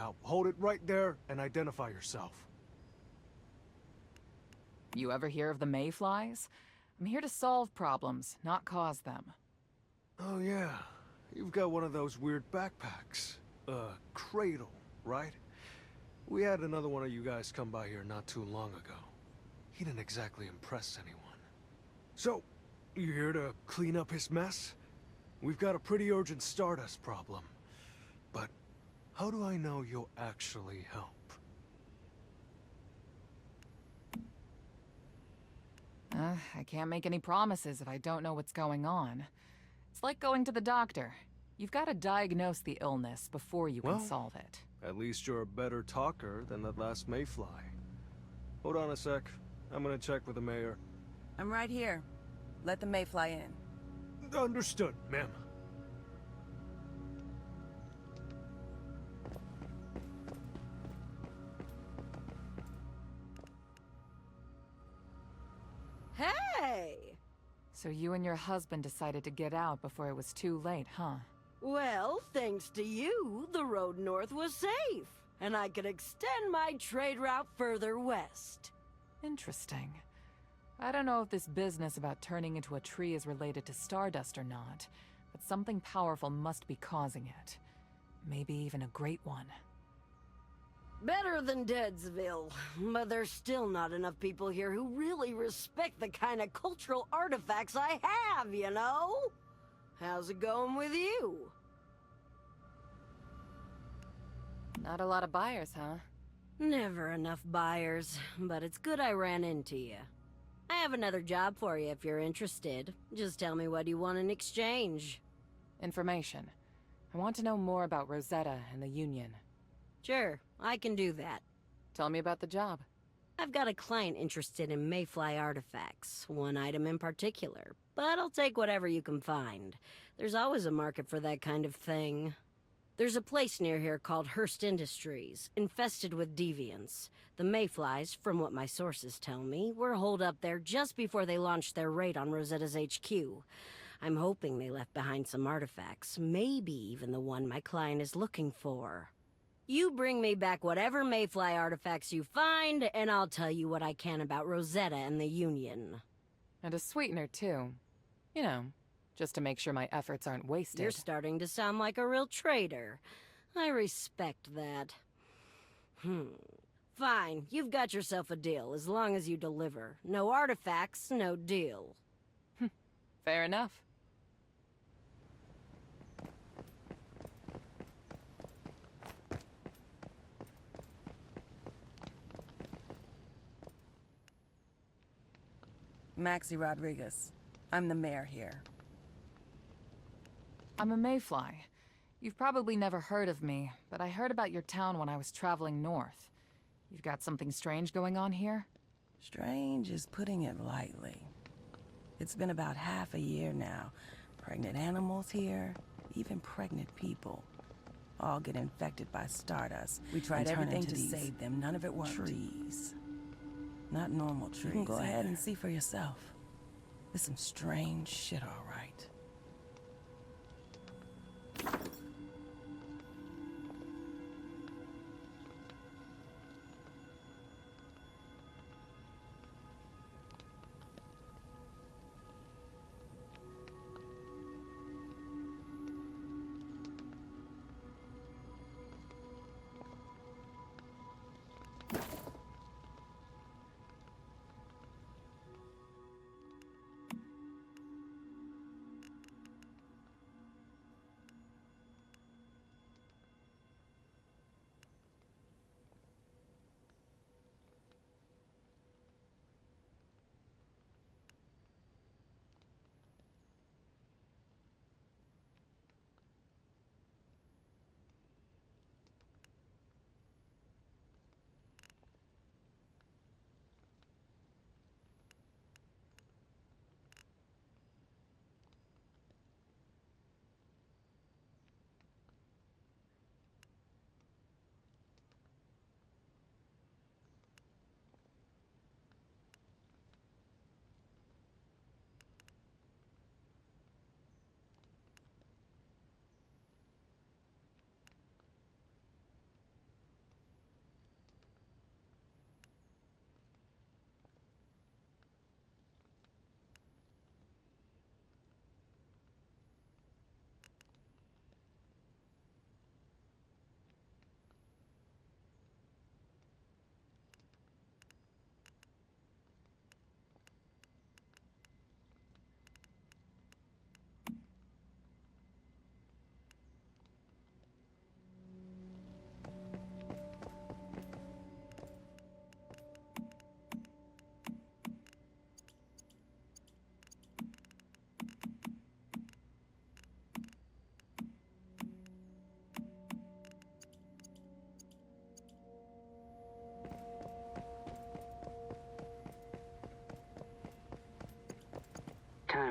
pal. Hold it right there and identify yourself. You ever hear of the mayflies? I'm here to solve problems, not cause them. Oh yeah, you've got one of those weird backpacks. Cradle, right? We had another one of you guys come by here not too long ago. He didn't exactly impress anyone. So, you here to clean up his mess? We've got a pretty urgent Stardust problem. But how do I know you'll actually help? I can't make any promises if I don't know what's going on. It's like going to the doctor. You've got to diagnose the illness before you can solve it. At least you're a better talker than that last mayfly. Hold on a sec. I'm gonna check with the mayor. I'm right here. Let the mayfly in. Understood, ma'am. Hey! So you and your husband decided to get out before it was too late, huh? Well, thanks to you, the road north was safe, and I could extend my trade route further west. Interesting. I don't know if this business about turning into a tree is related to Stardust or not, but something powerful must be causing it. Maybe even a great one. Better than Deadsville, but there's still not enough people here who really respect the kind of cultural artifacts I have, you know? How's it going with you? Not a lot of buyers, huh? Never enough buyers, but it's good I ran into you. I have another job for you if you're interested. Just tell me what you want in exchange. Information. I want to know more about Rosetta and the Union. Sure, I can do that. Tell me about the job. I've got a client interested in Mayfly artifacts, one item in particular, but I'll take whatever you can find. There's always a market for that kind of thing. There's a place near here called Hearst Industries, infested with deviants. The Mayflies, from what my sources tell me, were holed up there just before they launched their raid on Rosetta's HQ. I'm hoping they left behind some artifacts, maybe even the one my client is looking for. You bring me back whatever Mayfly artifacts you find, and I'll tell you what I can about Rosetta and the Union. And a sweetener, too. You know, just to make sure my efforts aren't wasted. You're starting to sound like a real traitor. I respect that. Fine, you've got yourself a deal, as long as you deliver. No artifacts, no deal. Fair enough. Maxie Rodriguez. I'm the mayor here. I'm a mayfly. You've probably never heard of me, but I heard about your town when I was traveling north. You've got something strange going on here? Strange is putting it lightly. It's been about half a year now. Pregnant animals here, even pregnant people. All get infected by Stardust. We tried everything to save them. None of it worked. Trees. Not normal trees. You can go ahead and see for yourself. There's some strange shit, all right.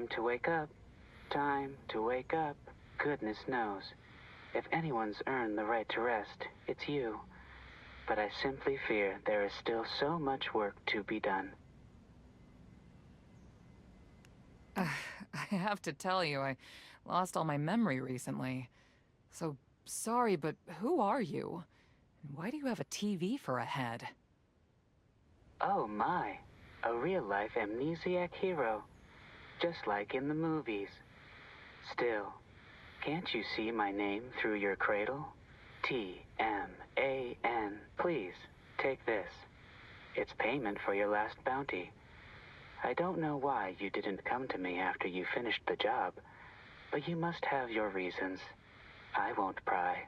Time to wake up. Time to wake up. Goodness knows. If anyone's earned the right to rest, it's you. But I simply fear there is still so much work to be done. I have to tell you, I lost all my memory recently. So sorry, but who are you? And why do you have a TV for a head? Oh my, a real-life amnesiac hero. Just like in the movies. Still, can't you see my name through your cradle? T-M-A-N. Please, take this. It's payment for your last bounty. I don't know why you didn't come to me after you finished the job, but you must have your reasons. I won't pry.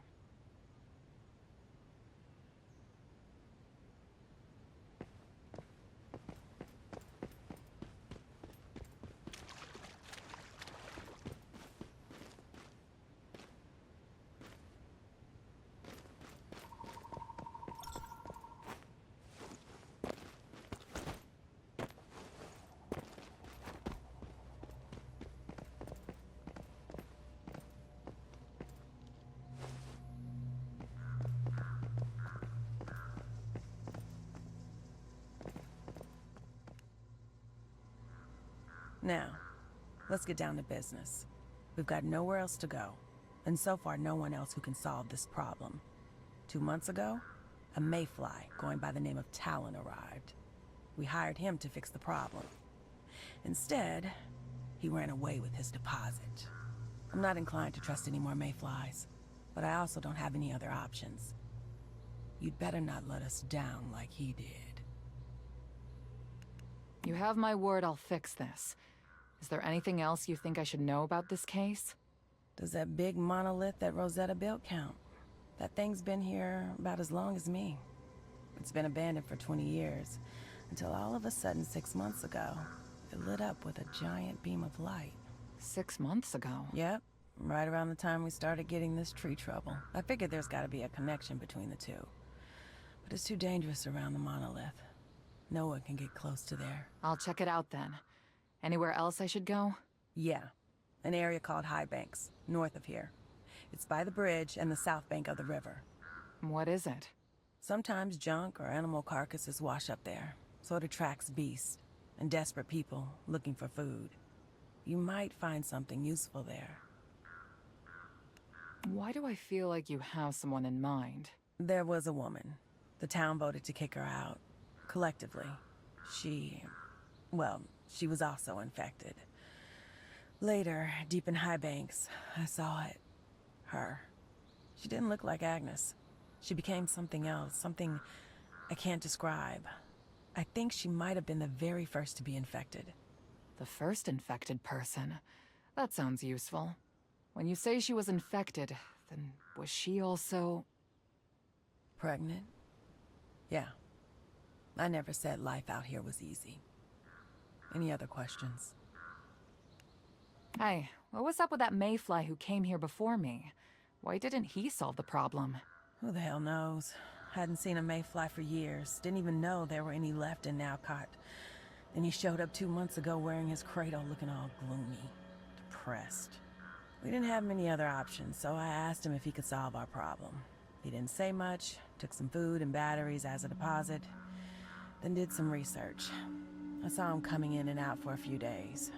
Now, let's get down to business. We've got nowhere else to go, and so far no one else who can solve this problem. 2 months ago, a mayfly going by the name of Talon arrived. We hired him to fix the problem. Instead, he ran away with his deposit. I'm not inclined to trust any more mayflies, but I also don't have any other options. You'd better not let us down like he did. You have my word I'll fix this. Is there anything else you think I should know about this case? Does that big monolith that Rosetta built count? That thing's been here about as long as me. It's been abandoned for 20 years, until all of a sudden 6 months ago, it lit up with a giant beam of light. 6 months ago? Yep, right around the time we started getting this tree trouble. I figured there's gotta be a connection between the two. But it's too dangerous around the monolith. No one can get close to there. I'll check it out then. Anywhere else I should go? Yeah, an area called High Banks, north of here. It's by the bridge and the south bank of the river. What is it? Sometimes junk or animal carcasses wash up there, so it attracts beasts and desperate people looking for food. You might find something useful there. Why do I feel like you have someone in mind? There was a woman. The town voted to kick her out. Collectively. She was also infected. Later, deep in High Banks, I saw it. Her. She didn't look like Agnes. She became something else, something I can't describe. I think she might have been the very first to be infected. The first infected person? That sounds useful. When you say she was infected, then was she also... Pregnant? Yeah. I never said life out here was easy. Any other questions? Hey, what was up with that mayfly who came here before me? Why didn't he solve the problem? Who the hell knows? Hadn't seen a mayfly for years. Didn't even know there were any left in Nowcott. Then he showed up 2 months ago wearing his cradle, looking all gloomy. Depressed. We didn't have many other options, so I asked him if he could solve our problem. He didn't say much, took some food and batteries as a deposit, then did some research. I saw him coming in and out for a few days.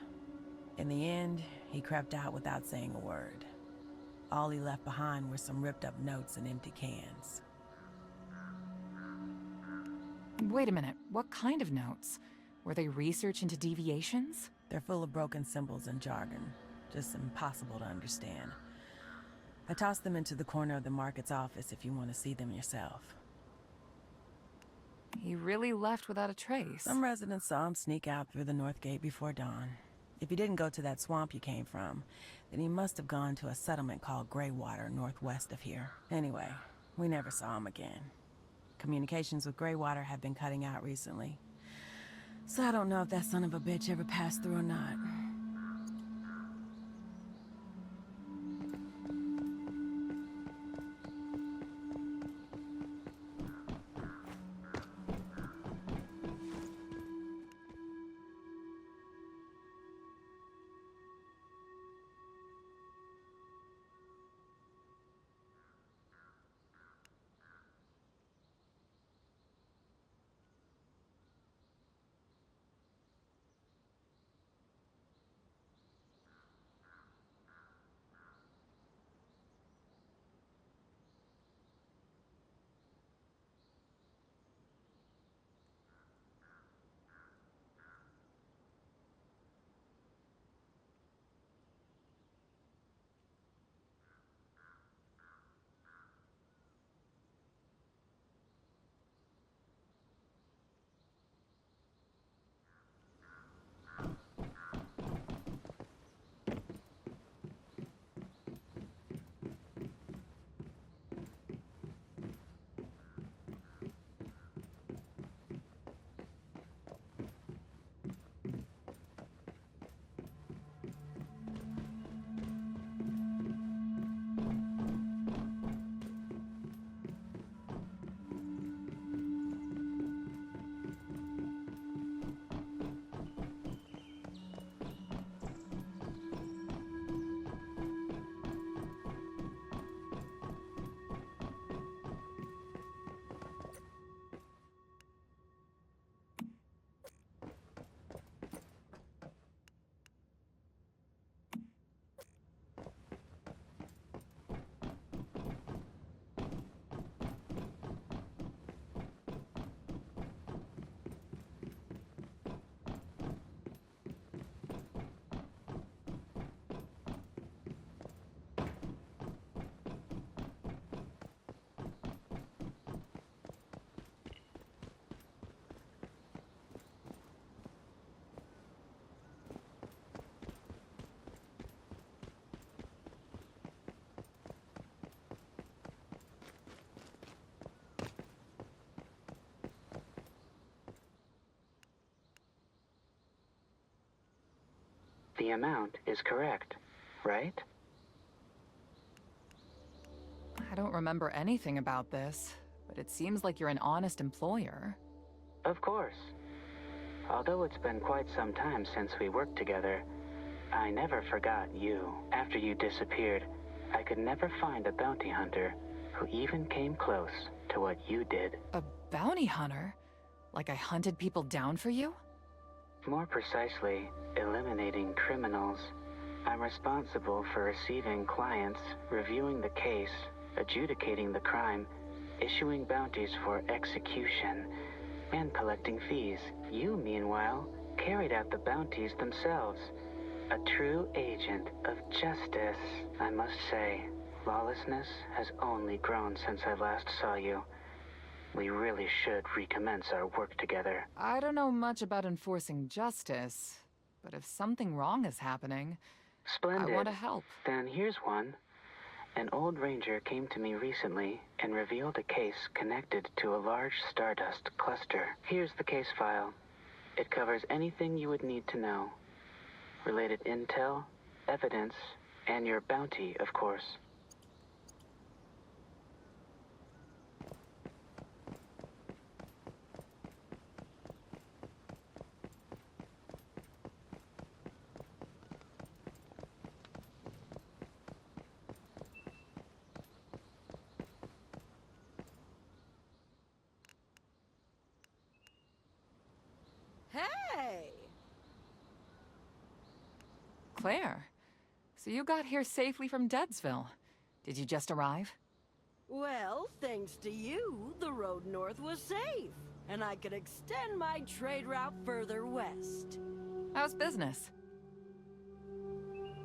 In the end, he crept out without saying a word. All he left behind were some ripped up notes and empty cans. Wait a minute, what kind of notes? Were they research into deviations? They're full of broken symbols and jargon, just impossible to understand. I tossed them into the corner of the market's office if you want to see them yourself. He really left without a trace. Some residents saw him sneak out through the north gate before dawn. If he didn't go to that swamp you came from, then he must have gone to a settlement called Greywater northwest of here. Anyway, we never saw him again. Communications with Greywater have been cutting out recently. So I don't know if that son of a bitch ever passed through or not. The amount is correct, right? I don't remember anything about this, but it seems like you're an honest employer. Of course. Although it's been quite some time since we worked together, I never forgot you. After you disappeared, I could never find a bounty hunter who even came close to what you did. A bounty hunter? Like I hunted people down for you? More precisely, eliminating criminals. I'm responsible for receiving clients, reviewing the case, adjudicating the crime, issuing bounties for execution, and collecting fees. You, meanwhile, carried out the bounties themselves. A true agent of justice. I must say, lawlessness has only grown since I last saw you. We really should recommence our work together. I don't know much about enforcing justice, but if something wrong is happening, Splendid. I want to help. Then here's one. An old ranger came to me recently and revealed a case connected to a large stardust cluster. Here's the case file. It covers anything you would need to know. Related intel, evidence, and your bounty, of course. Hey! Claire, so you got here safely from Deadsville. Did you just arrive? Well, thanks to you, the road north was safe, and I could extend my trade route further west. How's business?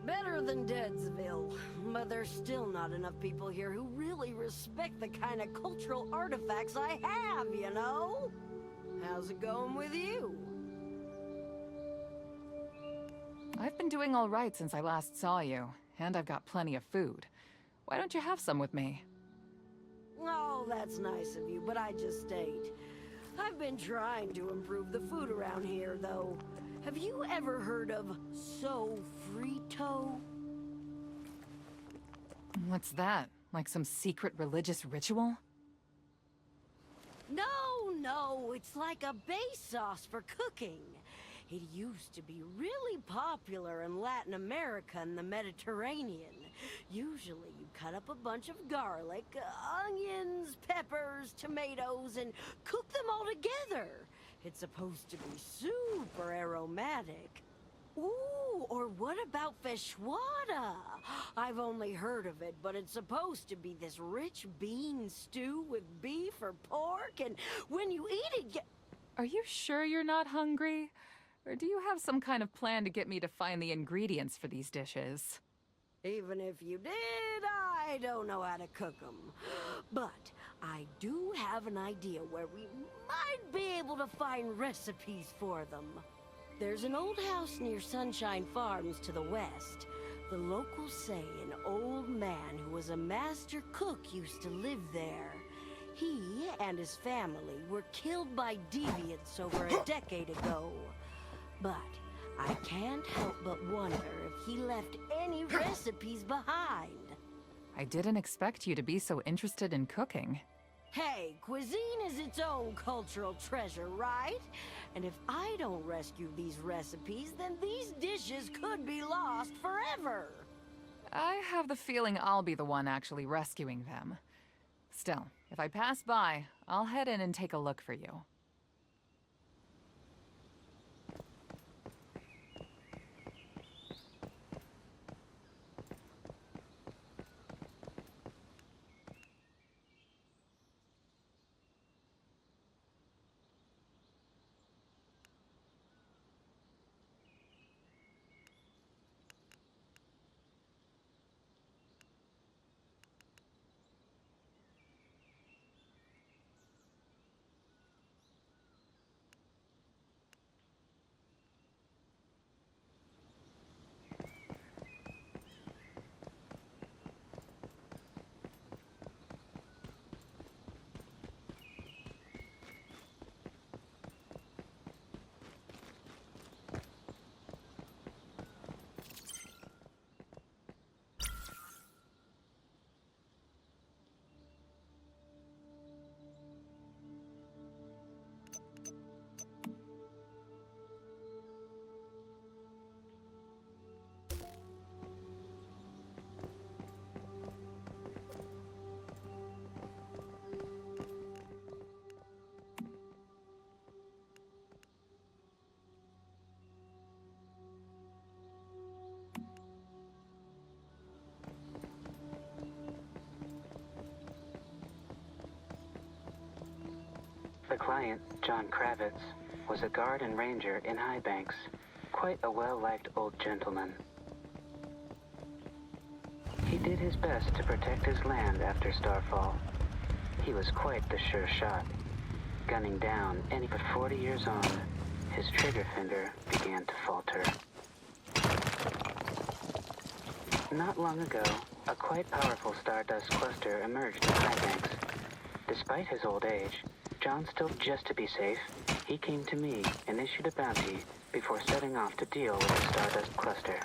Better than Deadsville, but there's still not enough people here who really respect the kind of cultural artifacts I have, you know? How's it going with you? I've been doing all right since I last saw you, and I've got plenty of food. Why don't you have some with me? Oh, that's nice of you, but I just ate. I've been trying to improve the food around here, though. Have you ever heard of sofrito? What's that? Like some secret religious ritual? No, it's like a base sauce for cooking. It used to be really popular in Latin America and the Mediterranean. Usually you cut up a bunch of garlic, onions, peppers, tomatoes, and cook them all together. It's supposed to be super aromatic. Ooh, or what about feijoada? I've only heard of it, but it's supposed to be this rich bean stew with beef or pork, and when you eat it, Are you sure you're not hungry? Or do you have some kind of plan to get me to find the ingredients for these dishes? even if you did, I don't know how to cook them. But I do have an idea where we might be able to find recipes for them. There's an old house near Sunshine Farms to the west. The locals say an old man who was a master cook used to live there. He and his family were killed by deviants over a decade ago. But I can't help but wonder if he left any recipes behind. I didn't expect you to be so interested in cooking. Hey, cuisine is its own cultural treasure, right? And if I don't rescue these recipes, then these dishes could be lost forever. I have the feeling I'll be the one actually rescuing them. Still, if I pass by, I'll head in and take a look for you. client, John Kravitz, was a guard and ranger in High Banks. Quite a well-liked old gentleman. He did his best to protect his land after Starfall. He was quite the sure shot. Gunning down any but 40 years on, his trigger finger began to falter. Not long ago, a quite powerful stardust cluster emerged in High Banks. Despite his old age, John still just to be safe, he came to me and issued a bounty before setting off to deal with the stardust cluster.